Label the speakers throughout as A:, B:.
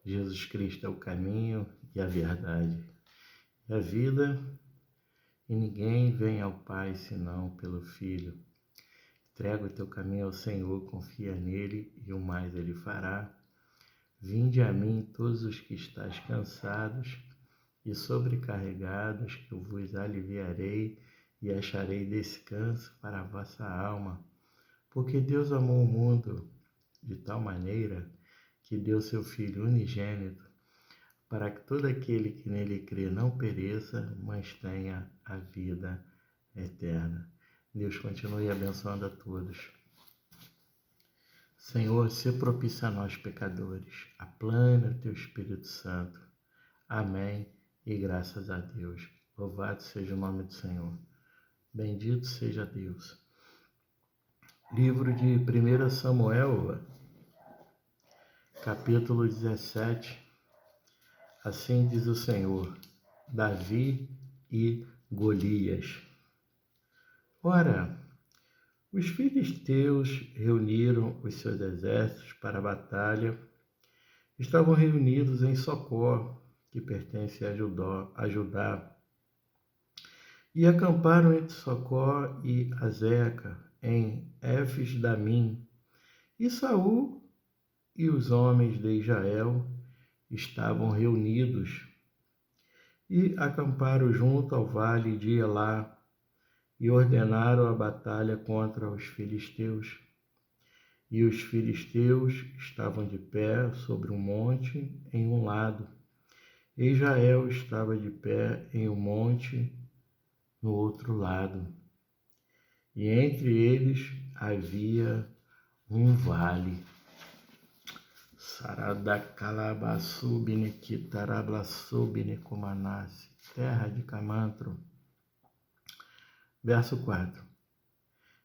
A: Jesus Cristo é o caminho e a verdade e a vida, e ninguém vem ao Pai senão pelo Filho. Entrega o teu caminho ao Senhor, confia nele e o mais ele fará. Vinde a mim todos os que estáis cansados e sobrecarregados, que eu vos aliviarei e acharei descanso para a vossa alma. Porque Deus amou o mundo de tal maneira que deu seu Filho unigênito, para que todo aquele que nele crê não pereça, mas tenha a vida eterna. Deus continue abençoando a todos. Senhor, se propício a nós pecadores, aplana o teu Espírito Santo. Amém e graças a Deus. Louvado seja o nome do Senhor. Bendito seja Deus. Livro de 1 Samuel, capítulo 17. Assim diz o Senhor: Davi e Golias. Ora, os filisteus reuniram os seus exércitos para a batalha. Estavam reunidos em Socó, que pertence a Judá, e acamparam entre Socó e Azeca, em Éfes-Damim. E Saul e os homens de Israel estavam reunidos e acamparam junto ao vale de Elá e ordenaram a batalha contra os filisteus. E os filisteus estavam de pé sobre um monte em um lado, e Israel estava de pé em um monte no outro lado. E entre eles havia um vale. Saradacalabassubnequitarablassubnecomanase, terra de Camantro. Verso 4.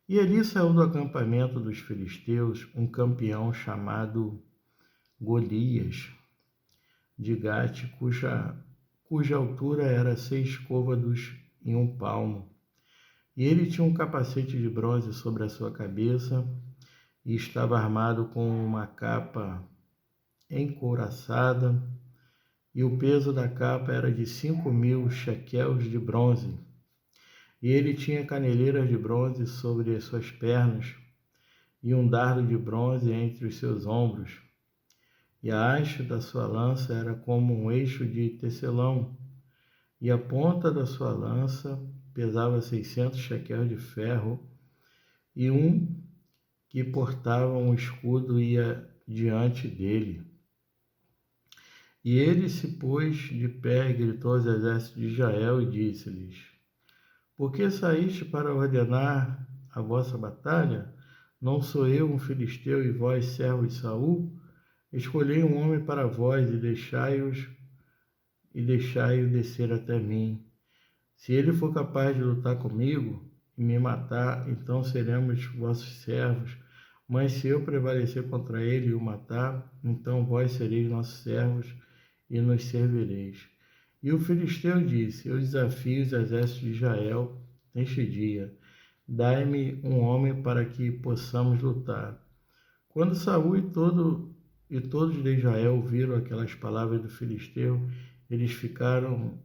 A: E ali saiu do acampamento dos filisteus um campeão chamado Golias, de Gate, cuja altura era 6 côvados e 1 palmo. E ele tinha um capacete de bronze sobre a sua cabeça e estava armado com uma capa encouraçada, e o peso da capa era de 5.000 shequels de bronze. E ele tinha caneleiras de bronze sobre as suas pernas, e um dardo de bronze entre os seus ombros. E a haste da sua lança era como um eixo de tecelão, e a ponta da sua lança pesava 600 shequels de ferro, e um que portava um escudo ia diante dele. E ele se pôs de pé e gritou aos exércitos de Israel e disse-lhes: Por que saíste para ordenar a vossa batalha? Não sou eu um filisteu e vós, servos de Saul? Escolhei um homem para vós e deixai-o descer até mim. Se ele for capaz de lutar comigo e me matar, então seremos vossos servos. Mas se eu prevalecer contra ele e o matar, então vós sereis nossos servos e nos servireis. E o filisteu disse: Eu desafio os exércitos de Israel neste dia. Dai-me um homem para que possamos lutar. Quando Saul e todos de Israel ouviram aquelas palavras do filisteu, eles ficaram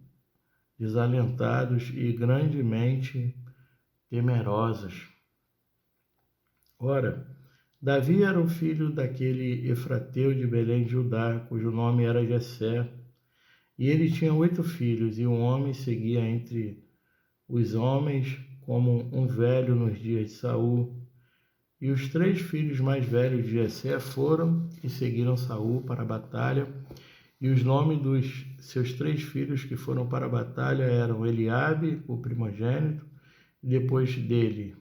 A: desalentados e grandemente temerosos. Ora, Davi era o filho daquele Efrateu de Belém de Judá, cujo nome era Jessé, e ele tinha 8 filhos, e um homem seguia entre os homens como um velho nos dias de Saul. E os 3 filhos mais velhos de Jessé foram e seguiram Saul para a batalha, e os nomes dos seus 3 filhos que foram para a batalha eram Eliabe, o primogênito, e depois dele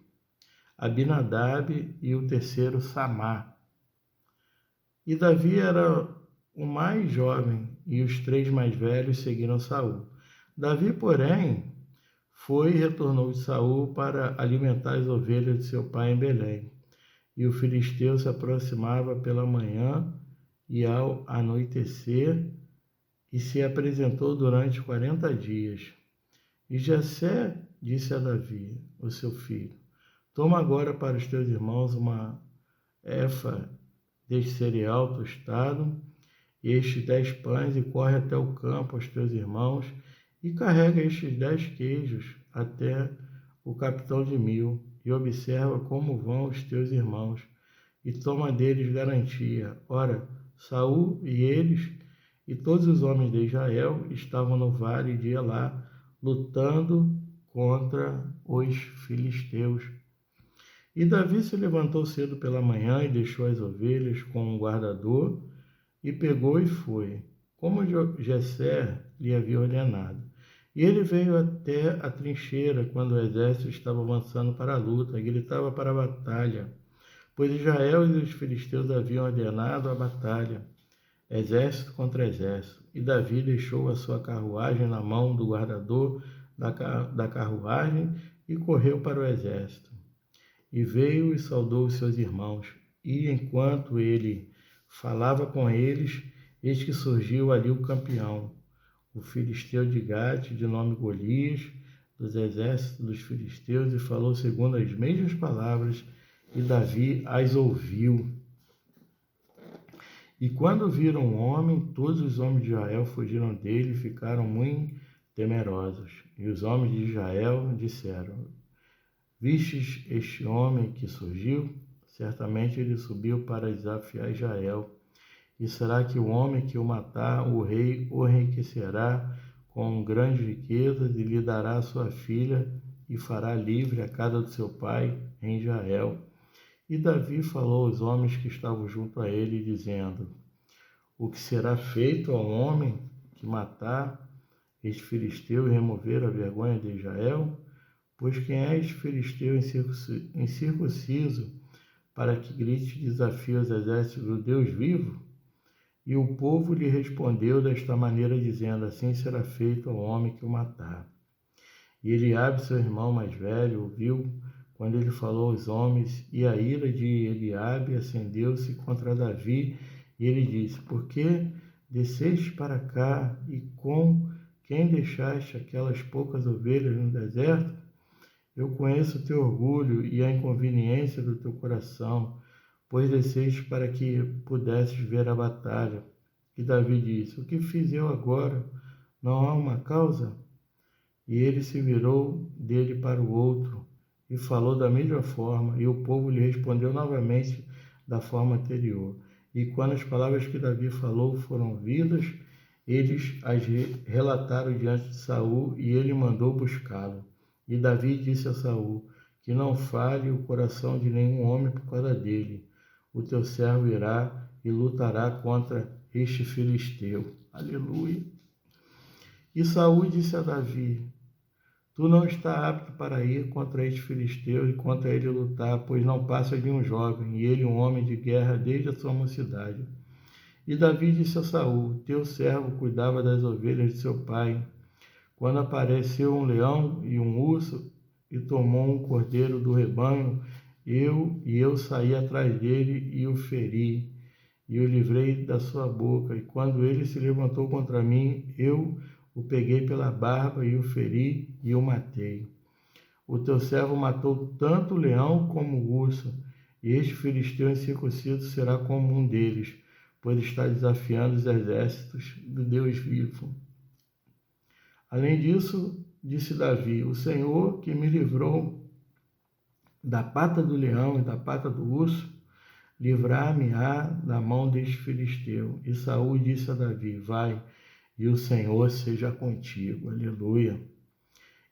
A: Abinadab, e o terceiro Samá. E Davi era o mais jovem, e os 3 mais velhos seguiram Saul. Davi, porém, foi e retornou de Saul para alimentar as ovelhas de seu pai em Belém. E o filisteu se aproximava pela manhã e ao anoitecer, e se apresentou durante 40 dias. E Jessé disse a Davi, o seu filho: Toma agora para os teus irmãos uma efa deste cereal tostado estes 10 pães e corre até o campo aos teus irmãos e carrega estes 10 queijos até o capitão de 1000 e observa como vão os teus irmãos e toma deles garantia. Ora, Saul e eles e todos os homens de Israel estavam no vale de Elá, lutando contra os filisteus. E Davi se levantou cedo pela manhã e deixou as ovelhas com um guardador e pegou e foi, como Jessé lhe havia ordenado. E ele veio até a trincheira quando o exército estava avançando para a luta, e gritava para a batalha, pois Israel e os filisteus haviam ordenado a batalha, exército contra exército. E Davi deixou a sua carruagem na mão do guardador da carruagem e correu para o exército. E veio e saudou os seus irmãos. E enquanto ele falava com eles, eis que surgiu ali o campeão, o filisteu de Gate, de nome Golias, dos exércitos dos filisteus, e falou segundo as mesmas palavras, e Davi as ouviu. E quando viram o homem, todos os homens de Israel fugiram dele e ficaram muito temerosos. E os homens de Israel disseram: Vistes este homem que surgiu? Certamente ele subiu para desafiar Israel. E será que o homem que o matar, o rei o enriquecerá com grandes riquezas e lhe dará sua filha e fará livre a casa do seu pai em Israel? E Davi falou aos homens que estavam junto a ele, dizendo: O que será feito ao homem que matar este filisteu e remover a vergonha de Israel? Pois quem é este filisteu incircunciso para que grite desafio aos exércitos do Deus vivo? E o povo lhe respondeu desta maneira, dizendo: Assim será feito ao homem que o matar. E Eliabe, seu irmão mais velho, ouviu quando ele falou aos homens, e a ira de Eliabe acendeu-se contra Davi, e ele disse: Por que desceste para cá, e com quem deixaste aquelas poucas ovelhas no deserto? Eu conheço o teu orgulho e a inconveniência do teu coração, pois desceste para que pudesses ver a batalha. E Davi disse: O que fiz eu agora? Não há uma causa? E ele se virou dele para o outro e falou da mesma forma, e o povo lhe respondeu novamente da forma anterior. E quando as palavras que Davi falou foram ouvidas, eles as relataram diante de Saul, e ele mandou buscá-lo. E Davi disse a Saul: Que não fale o coração de nenhum homem por causa dele. O teu servo irá e lutará contra este filisteu. Aleluia. E Saul disse a Davi: Tu não estás apto para ir contra este filisteu e contra ele lutar, pois não passa de um jovem, e ele um homem de guerra desde a sua mocidade. E Davi disse a Saul: Teu servo cuidava das ovelhas de seu pai, quando apareceu um leão e um urso e tomou um cordeiro do rebanho, eu saí atrás dele e o feri, e o livrei da sua boca. E quando ele se levantou contra mim, eu o peguei pela barba e o feri e o matei. O teu servo matou tanto o leão como o urso, e este filisteu incircunciso será como um deles, pois está desafiando os exércitos do Deus vivo. Além disso, disse Davi: O Senhor que me livrou da pata do leão e da pata do urso, livrar-me-á da mão deste filisteu. E Saul disse a Davi: Vai, e o Senhor seja contigo. Aleluia.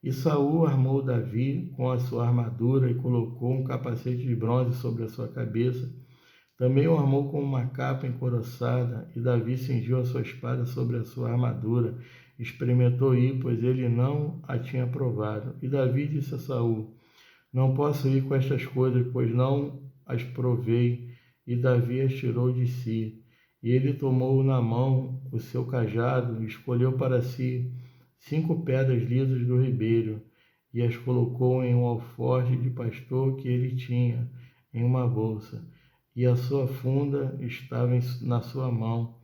A: E Saul armou Davi com a sua armadura e colocou um capacete de bronze sobre a sua cabeça. Também o armou com uma capa encoroçada, e Davi cingiu a sua espada sobre a sua armadura. Experimentou ir, pois ele não a tinha provado. E Davi disse a Saul: Não posso ir com estas coisas, pois não as provei. E Davi as tirou de si. E ele tomou na mão o seu cajado e escolheu para si 5 pedras lisas do ribeiro, e as colocou em um alforje de pastor que ele tinha, em uma bolsa. E a sua funda estava na sua mão.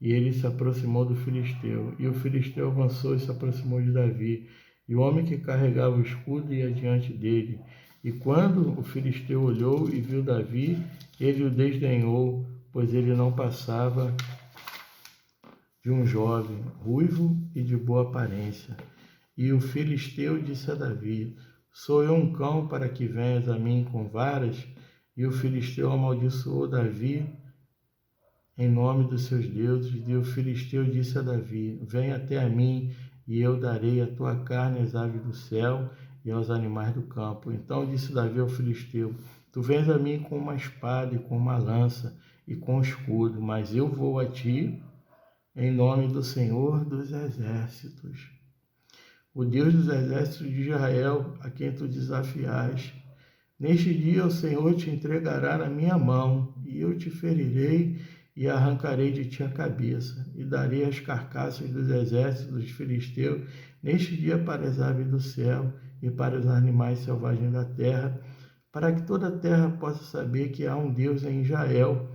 A: E ele se aproximou do filisteu. E o filisteu avançou e se aproximou de Davi. E o homem que carregava o escudo ia diante dele. E quando o filisteu olhou e viu Davi, ele o desdenhou, pois ele não passava de um jovem, ruivo e de boa aparência. E o filisteu disse a Davi: Sou eu um cão para que venhas a mim com varas? E o filisteu amaldiçoou Davi em nome dos seus deuses. E o filisteu disse a Davi: Vem até a mim, e eu darei a tua carne às aves do céu e aos animais do campo. Então disse Davi ao filisteu: Tu vens a mim com uma espada e com uma lança e com escudo, mas eu vou a ti em nome do Senhor dos exércitos, o Deus dos exércitos de Israel, a quem tu desafiaste. Neste dia o Senhor te entregará na minha mão, e eu te ferirei e arrancarei de ti a cabeça, e darei as carcaças dos exércitos dos filisteus neste dia para as aves do céu e para os animais selvagens da terra, para que toda a terra possa saber que há um Deus em Israel,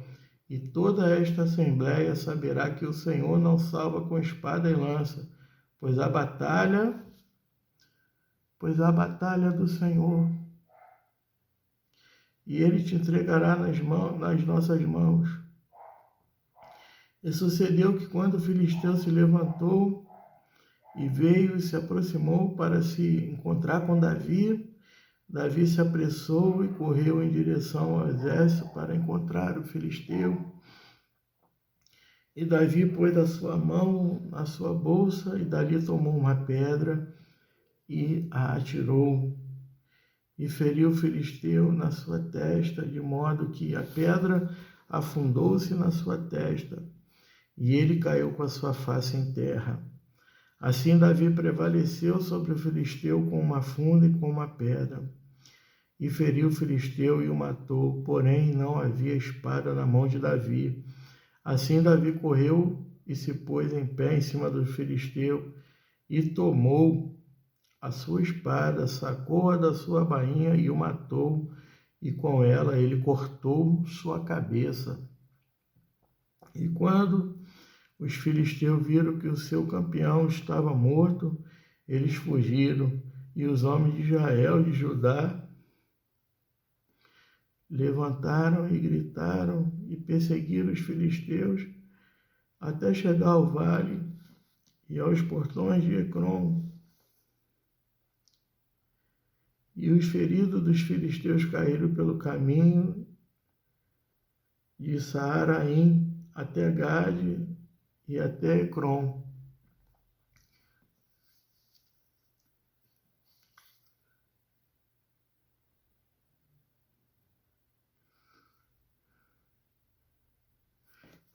A: e toda esta assembleia saberá que o Senhor não salva com espada e lança, pois a batalha do Senhor, e ele te entregará nas nossas mãos. E sucedeu que quando o filisteu se levantou e veio e se aproximou para se encontrar com Davi, Davi se apressou e correu em direção ao exército para encontrar o filisteu. E Davi pôs a sua mão na sua bolsa e dali tomou uma pedra e a atirou e feriu o filisteu na sua testa, de modo que a pedra afundou-se na sua testa, e ele caiu com a sua face em terra. Assim Davi prevaleceu sobre o filisteu com uma funda e com uma pedra, e feriu o filisteu e o matou, porém não havia espada na mão de Davi. Assim Davi correu e se pôs em pé em cima do filisteu, e tomou a sua espada, sacou-a da sua bainha e o matou, e com ela ele cortou sua cabeça. E quando os filisteus viram que o seu campeão estava morto, eles fugiram, e os homens de Israel e de Judá levantaram e gritaram e perseguiram os filisteus até chegar ao vale e aos portões de Ecrom. E os feridos dos filisteus caíram pelo caminho de Saaraim até Gade e até Ecrom.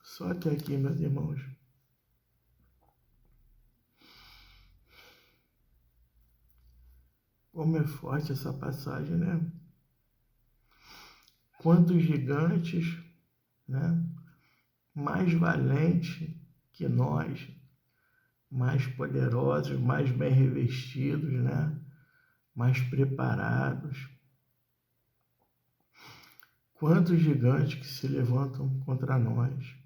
A: Só até aqui, meus irmãos. Como é forte essa passagem, né? Quantos gigantes, né? Mais valentes que nós, mais poderosos, mais bem revestidos, né? Mais preparados. Quantos gigantes que se levantam contra nós.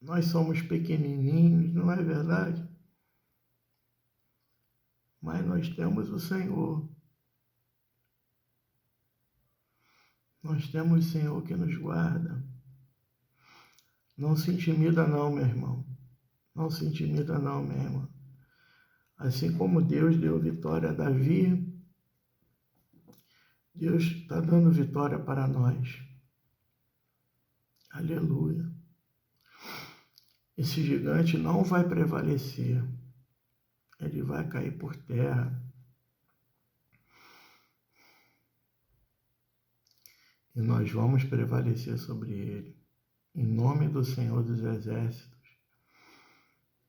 A: Nós somos pequenininhos, não é verdade? Mas nós temos o Senhor. Nós temos o Senhor que nos guarda. Não se intimida não, meu irmão. Não se intimida não, minha irmã. Assim como Deus deu vitória a Davi, Deus está dando vitória para nós. Aleluia. Esse gigante não vai prevalecer. Ele vai cair por terra. E nós vamos prevalecer sobre ele. Em nome do Senhor dos Exércitos.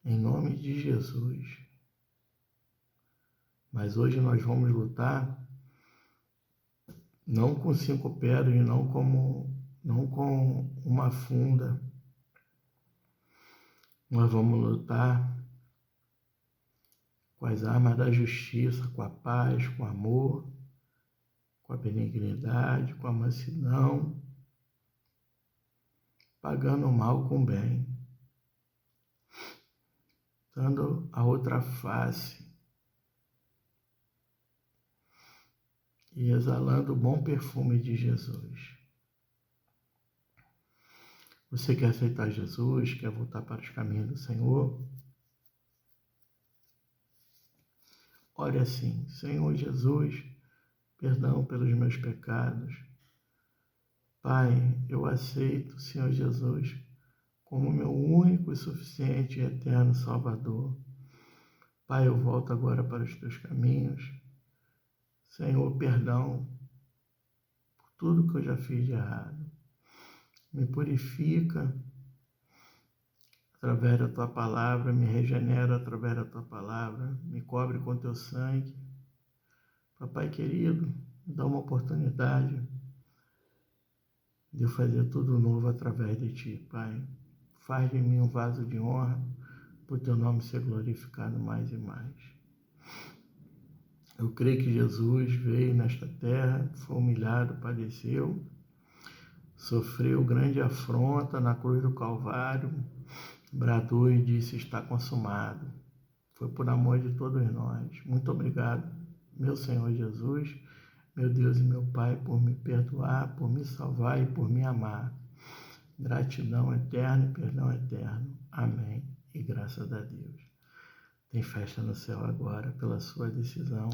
A: Em nome de Jesus. Mas hoje nós vamos lutar não com 5 pedras, não com uma funda. Nós vamos lutar com as armas da justiça, com a paz, com o amor, com a benignidade, com a mansidão, pagando o mal com o bem, dando a outra face e exalando o bom perfume de Jesus. Você quer aceitar Jesus, quer voltar para os caminhos do Senhor? Ore assim: Senhor Jesus, perdão pelos meus pecados. Pai, eu aceito, Senhor Jesus, como meu único e suficiente e eterno Salvador. Pai, eu volto agora para os teus caminhos. Senhor, perdão por tudo que eu já fiz de errado. Me purifica através da tua palavra, me regenera através da tua palavra, me cobre com teu sangue. Papai querido, me dá uma oportunidade de eu fazer tudo novo através de ti, Pai. Faz de mim um vaso de honra, para o teu nome ser glorificado mais e mais. Eu creio que Jesus veio nesta terra, foi humilhado, padeceu, sofreu grande afronta na cruz do Calvário, bradou e disse: está consumado. Foi por amor de todos nós. Muito obrigado, meu Senhor Jesus, meu Deus e meu Pai, por me perdoar, por me salvar e por me amar. Gratidão eterna e perdão eterno. Amém. E graças a Deus. Tem festa no céu agora pela sua decisão.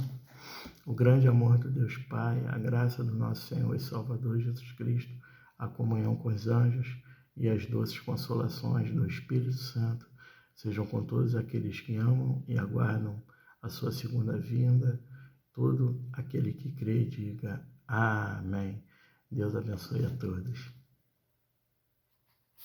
A: O grande amor do Deus Pai, a graça do nosso Senhor e Salvador Jesus Cristo, a comunhão com os anjos e as doces consolações do Espírito Santo sejam com todos aqueles que amam e aguardam a sua segunda vinda. Todo aquele que crê, diga amém. Deus abençoe a todos.